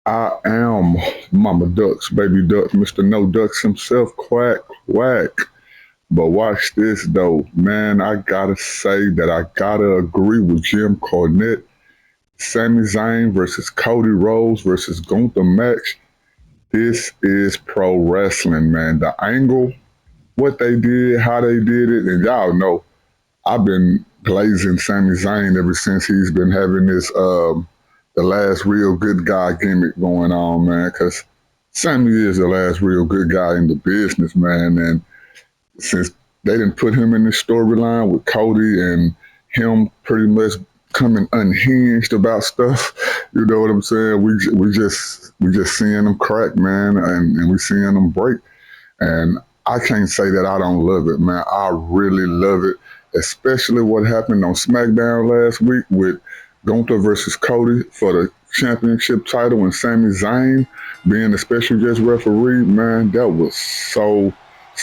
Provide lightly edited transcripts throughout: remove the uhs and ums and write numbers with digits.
I am Mama Ducks, Baby Ducks, Mr. No Ducks himself, quack, quack. But watch this though, man. I gotta say that I gotta agree with Jim Cornette. Sami Zayn versus Cody Rhodes versus Gunther match. This is pro wrestling, man. The angle, what they did, how they did it, and y'all know I've been glazing Sami Zayn ever since he's been having this the last real good guy gimmick going on, man. Because Sami is the last real good guy in the business, man. And since they didn't put him in the storyline with Cody and him pretty much coming unhinged about stuff, you know what I'm saying? We just seeing them crack, man, and we seeing them break. And I can't say that I don't love it, man. I really love it, especially what happened on SmackDown last week with Gunther versus Cody for the championship title and Sami Zayn being the special guest referee. Man, that was so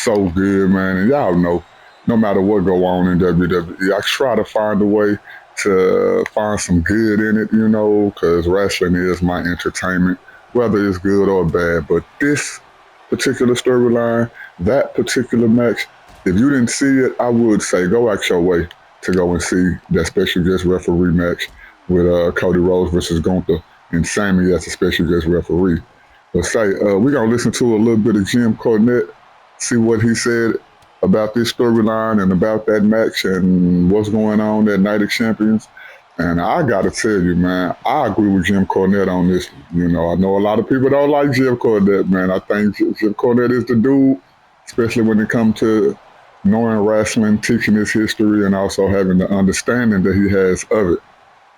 good, man. And y'all know, no matter what go on in WWE, I try to find a way to find some good in it, because wrestling is my entertainment, whether it's good or bad. But this particular storyline, that particular match, if you didn't see it, I would say go out your way to go and see that special guest referee match with Cody Rhodes versus Gunther and Sammy as a special guest referee. But say, we're going to listen to a little bit of Jim Cornette, see what he said about this storyline and about that match and what's going on that Night of Champions. And I got to tell you, man, I agree with Jim Cornette on this. I know a lot of people don't like Jim Cornette, man. I think Jim Cornette is the dude, especially when it comes to knowing wrestling, teaching his history, and also having the understanding that he has of it.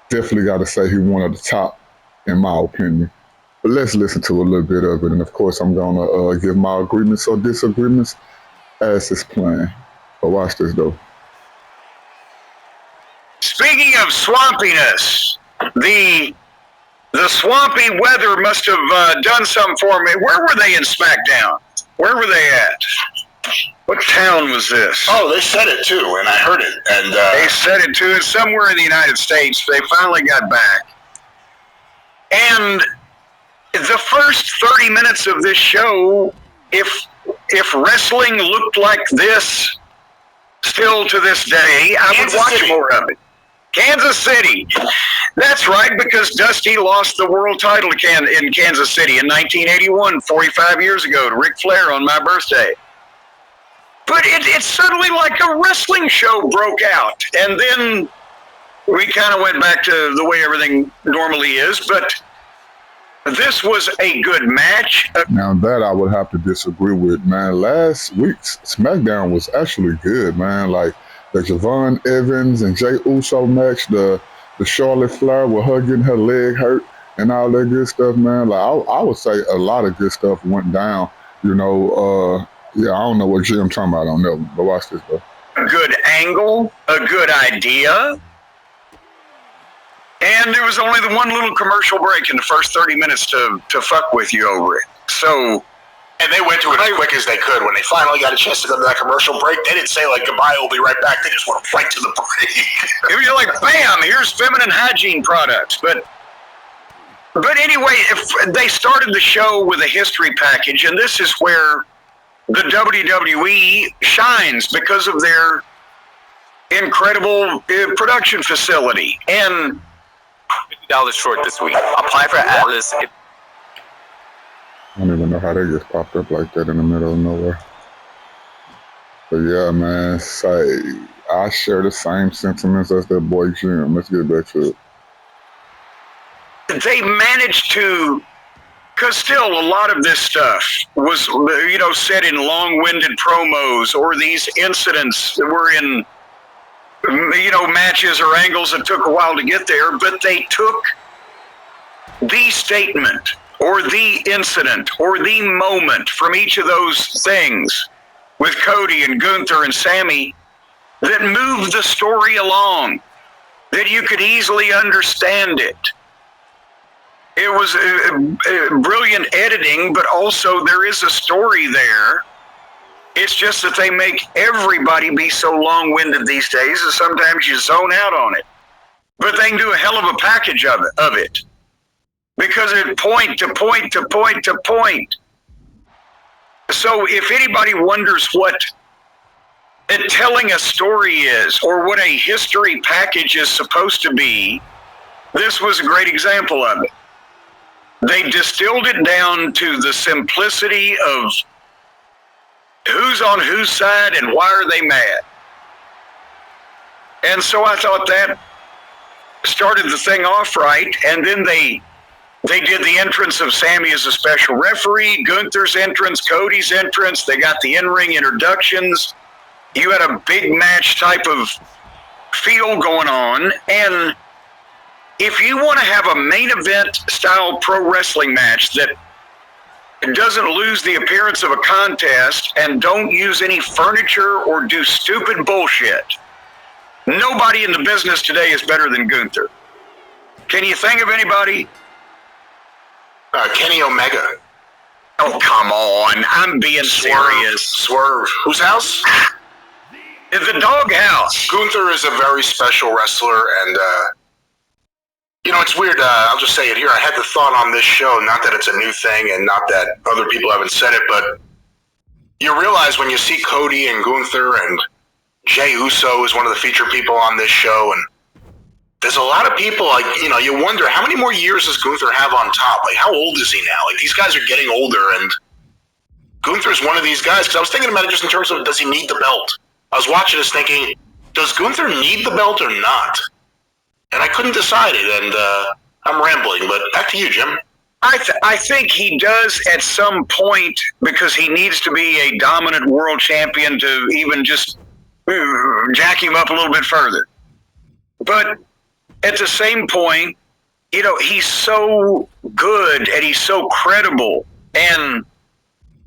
Definitely got to say he's one of the top, in my opinion. But let's listen to a little bit of it. And of course, I'm going to give my agreements or disagreements as it's playing. But watch this, though. Speaking of swampiness, the swampy weather must have done something for me. Where were they in SmackDown? Where were they at? What town was this? Oh, they said it too, and I heard it. And they said it too. It's somewhere in the United States. They finally got back. And the first 30 minutes of this show, if wrestling looked like this still to this day, I would watch more of it. Kansas City. That's right, because Dusty lost the world title in Kansas City in 1981, 45 years ago, to Ric Flair on my birthday. But it's suddenly like a wrestling show broke out. And then we kind of went back to the way everything normally is. But this was a good match. Now that I would have to disagree with, man. Last week's SmackDown was actually good, man. Like the Javon Evans and Jey Uso match, the Charlotte Flair with her getting her leg hurt and all that good stuff, man. Like I would say a lot of good stuff went down. Yeah, I don't know what Jim talking about. I don't know, but watch this, though. A good angle, a good idea. And there was only the one little commercial break in the first 30 minutes to fuck with you over it. So, and they went to it as quick as they could. When they finally got a chance to go to that commercial break, they didn't say, like, goodbye, we'll be right back. They just went right to the break. It was like, bam, here's feminine hygiene products. But anyway, if they started the show with a history package, and this is where the WWE shines because of their incredible production facility. And $50 short this week. Apply for Atlas. I don't even know how they just popped up like that in the middle of nowhere. But yeah, man, say I share the same sentiments as that boy Jim. Let's get back to it. They managed to, because still a lot of this stuff was, said in long-winded promos, or these incidents that were in, matches or angles that took a while to get there, but they took the statement or the incident or the moment from each of those things with Cody and Gunther and Sammy that moved the story along, that you could easily understand it. It was brilliant editing, but also there is a story there. It's just that they make everybody be so long-winded these days that sometimes you zone out on it. But they can do a hell of a package of it. because it point to point to point to point. So if anybody wonders what telling a story is or what a history package is supposed to be, this was a great example of it. They distilled it down to the simplicity of who's on whose side and why are they mad. And so I thought that started the thing off right, and then they did the entrance of Sammy as a special referee, Gunther's entrance, Cody's entrance. They got the in-ring introductions. You had a big match type of feel going on. And if you want to have a main event style pro wrestling match that doesn't lose the appearance of a contest and don't use any furniture or do stupid bullshit, nobody in the business today is better than Gunther. Can you think of anybody? Kenny Omega. Oh, come on. I'm being serious. Swerve. Whose house? The Doghouse. Gunther is a very special wrestler, and, it's weird. I'll just say it here. I had the thought on this show, not that it's a new thing and not that other people haven't said it, but you realize when you see Cody and Gunther and Jey Uso is one of the featured people on this show, and there's a lot of people, you wonder, how many more years does Gunther have on top? Like, how old is he now? Like, these guys are getting older, and Gunther's one of these guys, because I was thinking about it just in terms of, does he need the belt? I was watching this thinking, does Gunther need the belt or not? And I couldn't decide it, and I'm rambling, but back to you, Jim. I think he does at some point, because he needs to be a dominant world champion to even just jack him up a little bit further. But at the same point, he's so good and he's so credible, and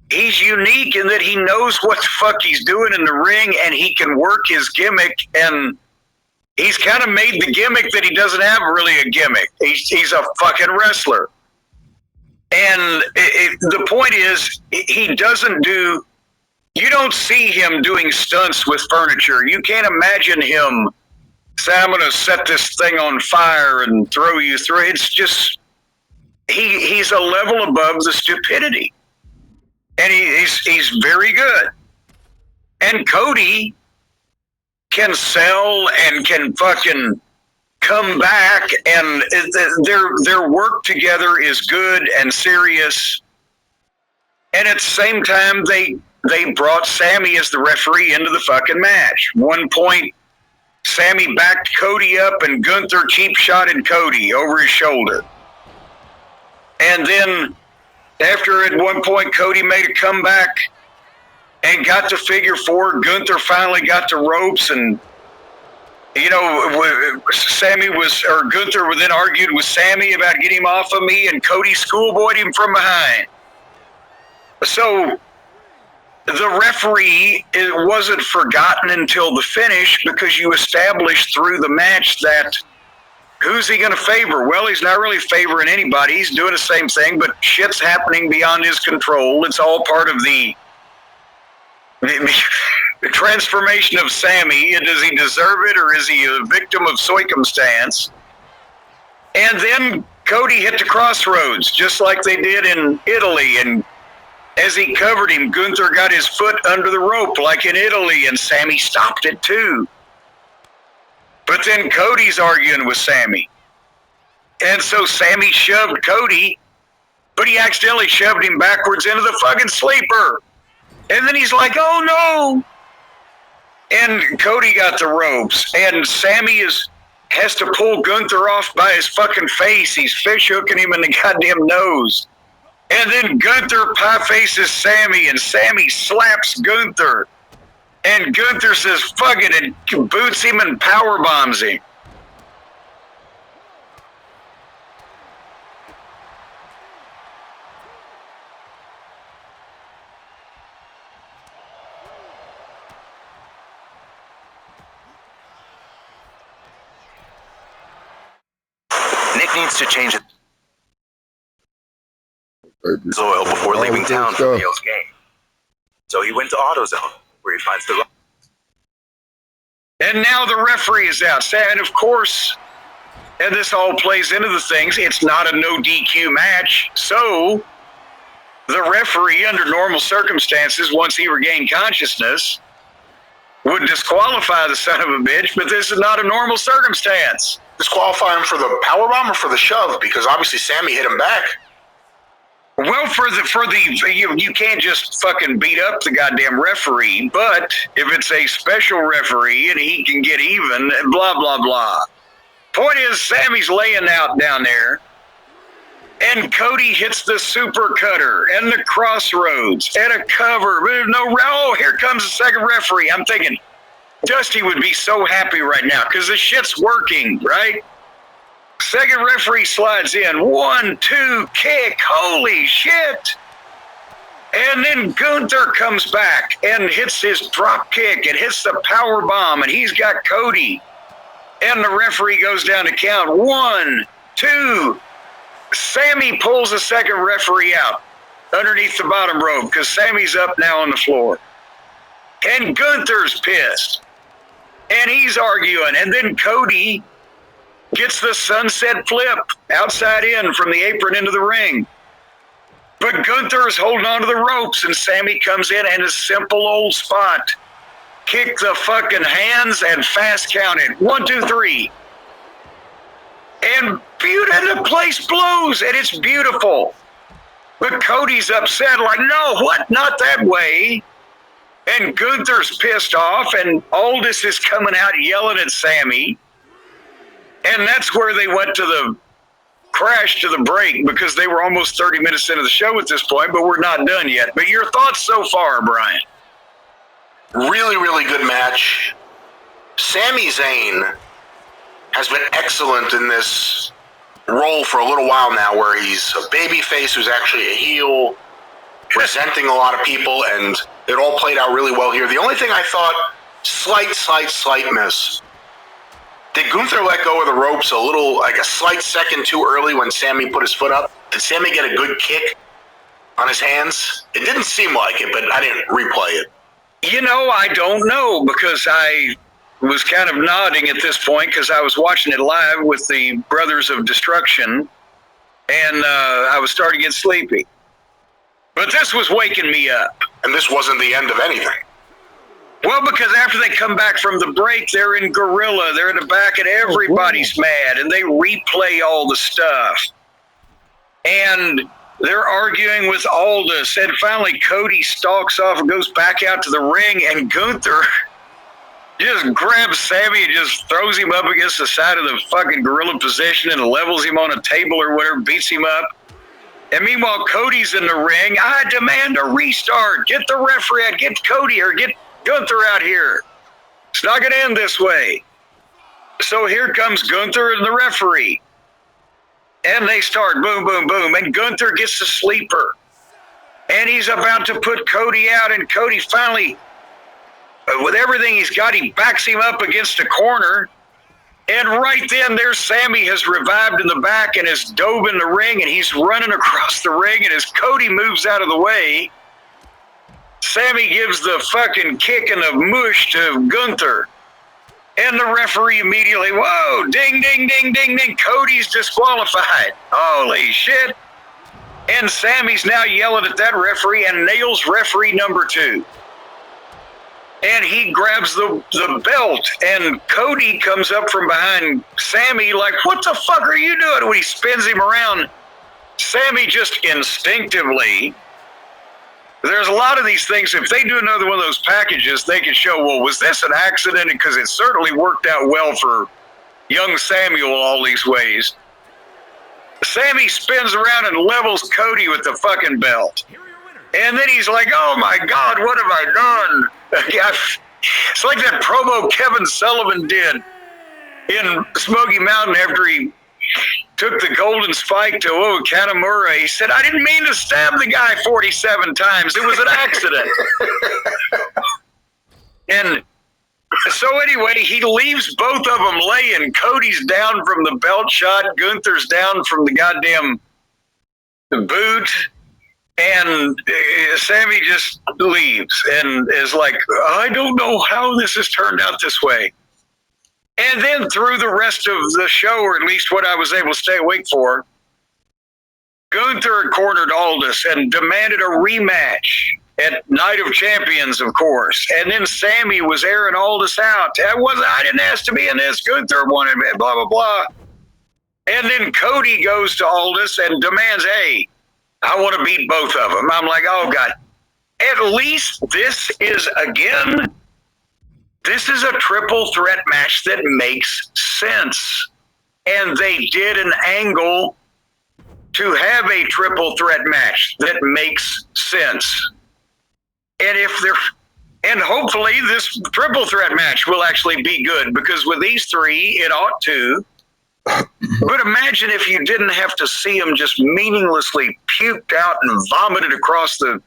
he's unique in that he knows what the fuck he's doing in the ring, and he can work his gimmick, and he's kind of made the gimmick that he doesn't have really a gimmick. He's a fucking wrestler. And the point is, he doesn't do, you don't see him doing stunts with furniture. You can't imagine him say, I'm going to set this thing on fire and throw you through. It's just, he's a level above the stupidity. And he's very good. And Cody can sell and can fucking come back, and their work together is good and serious. And at the same time, they brought Sammy as the referee into the fucking match. One point, Sammy backed Cody up, and Gunther cheap shotted Cody over his shoulder. And then after at one point Cody made a comeback and got to figure four, Gunther finally got to ropes, and Gunther then argued with Sammy about getting him off of me, and Cody schoolboyed him from behind. So the referee, it wasn't forgotten until the finish, because you established through the match that who's he going to favor? Well, he's not really favoring anybody. He's doing the same thing, but shit's happening beyond his control. It's all part of the transformation of Sammy. Does he deserve it, or is he a victim of circumstance? And then Cody hit the crossroads, just like they did in Italy, and as he covered him, Gunther got his foot under the rope like in Italy, and Sammy stopped it too. But then Cody's arguing with Sammy. And so Sammy shoved Cody, but he accidentally shoved him backwards into the fucking sleeper. And then he's like, oh no. And Cody got the ropes, and Sammy has to pull Gunther off by his fucking face. He's fish hooking him in the goddamn nose. And then Gunther pie faces Sammy, and Sammy slaps Gunther. And Gunther says, fuck it, and boots him and power bombs him. Nick needs to change his oil before leaving town for Neil's game. So he went to AutoZone, where he finds the... And now the referee is out. And of course, And this all plays into the things. It's not a no DQ match. So the referee, under normal circumstances, once he regained consciousness, would disqualify the son of a bitch, but this is not a normal circumstance. Disqualify him for the powerbomb or for the shove? Because obviously Sammy hit him back. Well, you can't just fucking beat up the goddamn referee, but if it's a special referee and he can get even, blah, blah, blah. Point is, Sammy's laying out down there, and Cody hits the super cutter and the crossroads and a cover. There's no, oh, here comes the second referee. I'm thinking, Dusty would be so happy right now because the shit's working, right? Second referee slides in. 1, 2, kick. Holy shit. And then Gunther comes back and hits his drop kick and hits the power bomb, and he's got Cody. And the referee goes down to count. 1, 2. Sammy pulls the second referee out underneath the bottom rope because Sammy's up now on the floor. And Gunther's pissed. And he's arguing. And then Cody gets the sunset flip outside in from the apron into the ring. But Gunther is holding on to the ropes, and Sammy comes in and a simple old spot. Kick the fucking hands and fast count it. 1, 2, 3. And the place blows, and it's beautiful. But Cody's upset, like, no, what? Not that way. And Gunther's pissed off, and Aldous is coming out yelling at Sammy. And that's where they went to the crash to the break, because they were almost 30 minutes into the show at this point, but we're not done yet. But your thoughts so far, Brian? Really, really good match. Sami Zayn has been excellent in this role for a little while now, where he's a babyface who's actually a heel, presenting a lot of people, and it all played out really well here. The only thing I thought, slight miss. Did Gunther let go of the ropes a slight second too early when Sammy put his foot up? Did Sammy get a good kick on his hands? It didn't seem like it, but I didn't replay it. You know, I don't know, because I was kind of nodding at this point because I was watching it live with the Brothers of Destruction, and I was starting to get sleepy. But this was waking me up. And this wasn't the end of anything. Well, because after they come back from the break, they're in Gorilla. They're in the back, and everybody's mad, and they replay all the stuff. And they're arguing with Aldous, and finally Cody stalks off and goes back out to the ring, and Gunther just grabs Sammy and just throws him up against the side of the fucking gorilla position and levels him on a table or whatever, beats him up. And meanwhile, Cody's in the ring. I demand a restart. Get the referee out. Get Cody or get Gunther out here. It's not going to end this way. So here comes Gunther and the referee. And they start boom, boom, boom. And Gunther gets the sleeper. And he's about to put Cody out. And Cody finally, with everything he's got, he backs him up against the corner. And right then, there's Sammy has revived in the back and has dove in the ring. And he's running across the ring. And as Cody moves out of the way, Sammy gives the fucking kick and the mush to Gunther. And the referee immediately, whoa, ding, ding, ding, ding, ding. Cody's disqualified. Holy shit. And Sammy's now yelling at that referee and nails referee number 2. And he grabs the belt, and Cody comes up from behind Sammy like, what the fuck are you doing? When he spins him around, Sammy just instinctively, there's a lot of these things, if they do another one of those packages, they can show, well, was this an accident? Because it certainly worked out well for young Samuel all these ways. Sammy spins around and levels Cody with the fucking belt. And then he's like, oh my God, what have I done? It's like that promo Kevin Sullivan did in Smoky Mountain after he took the golden spike to Katamura. He said, I didn't mean to stab the guy 47 times. It was an accident. And so anyway, he leaves both of them laying. Cody's down from the belt shot. Gunther's down from the goddamn boot. And Sammy just leaves and is like, I don't know how this has turned out this way. And then through the rest of the show, or at least what I was able to stay awake for, Gunther cornered Aldis and demanded a rematch at Night of Champions, of course. And then Sammy was airing Aldis out. I didn't ask to be in this. Gunther wanted me, blah, blah, blah. And then Cody goes to Aldis and demands, hey, I want to beat both of them. I'm like, oh, God. At least this is a triple threat match that makes sense. And they did an angle to have a triple threat match that makes sense. And hopefully this triple threat match will actually be good, because with these three, it ought to. But imagine if you didn't have to see them just meaninglessly puked out and vomited across the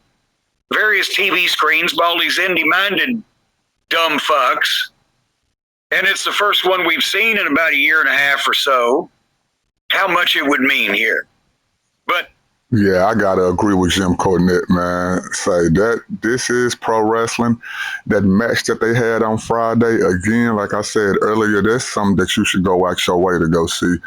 various TV screens by all these indie-minded dumb fucks. And it's the first one we've seen in about a year and a half or so, how much it would mean here. But yeah, I gotta agree with Jim Cornette, man. Say that this is pro wrestling. That match that they had on Friday, again, like I said earlier, that's something that you should go out your way to go see.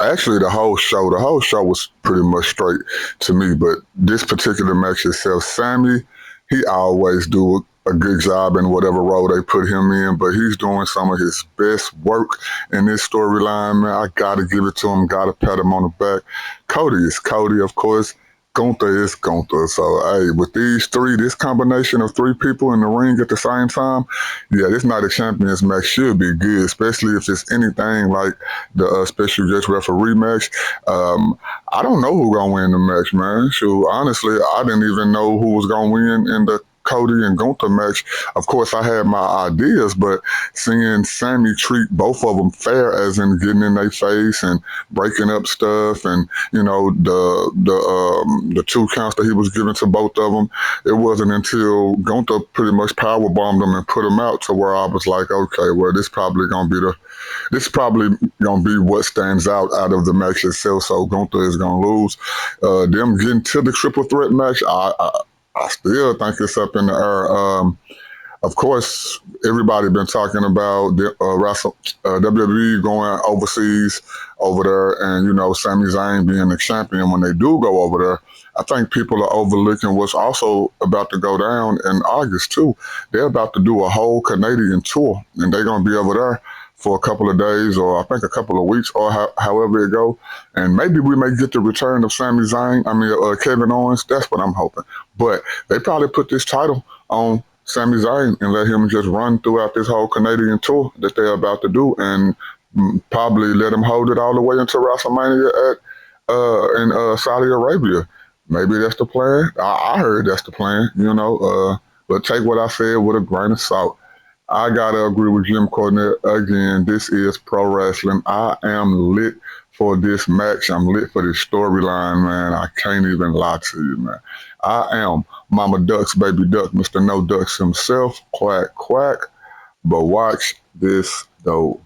Actually, the whole show was pretty much straight to me. But this particular match itself, Sammy, he always do a good job in whatever role they put him in, but he's doing some of his best work in this storyline, man. I gotta give it to him, gotta pat him on the back. Cody is Cody, of course. Gunther is Gunther. So, hey, with these three, this combination of three people in the ring at the same time, yeah, this Night of Champions match should be good, especially if it's anything like the special guest referee match. I don't know who's gonna win the match, man. So, honestly, I didn't even know who was gonna win in the Cody and Gunther match. Of course, I had my ideas, but seeing Sammy treat both of them fair, as in getting in their face and breaking up stuff, and the 2 counts that he was giving to both of them, it wasn't until Gunther pretty much power bombed them and put them out to where I was like, okay, well, this is probably gonna be what stands out of the match itself. So Gunther is gonna lose. Them getting to the triple threat match, I still think it's up in the air. Of course, everybody been talking about WWE going overseas over there, and Sami Zayn being the champion when they do go over there. I think people are overlooking what's also about to go down in August too. They're about to do a whole Canadian tour, and they're gonna be over there for a couple of days, or I think a couple of weeks, or however it go. And maybe we may get the return of Sami Zayn. Kevin Owens. That's what I'm hoping. But they probably put this title on Sami Zayn and let him just run throughout this whole Canadian tour that they're about to do, and probably let him hold it all the way into WrestleMania in Saudi Arabia. Maybe that's the plan. I heard that's the plan, but take what I said with a grain of salt. I gotta agree with Jim Cornette again. This is pro wrestling. I am lit for this match. I'm lit for this storyline, man. I can't even lie to you, man. I am Mama Ducks, Baby Duck, Mr. No Ducks himself. Quack, quack. But watch this, though.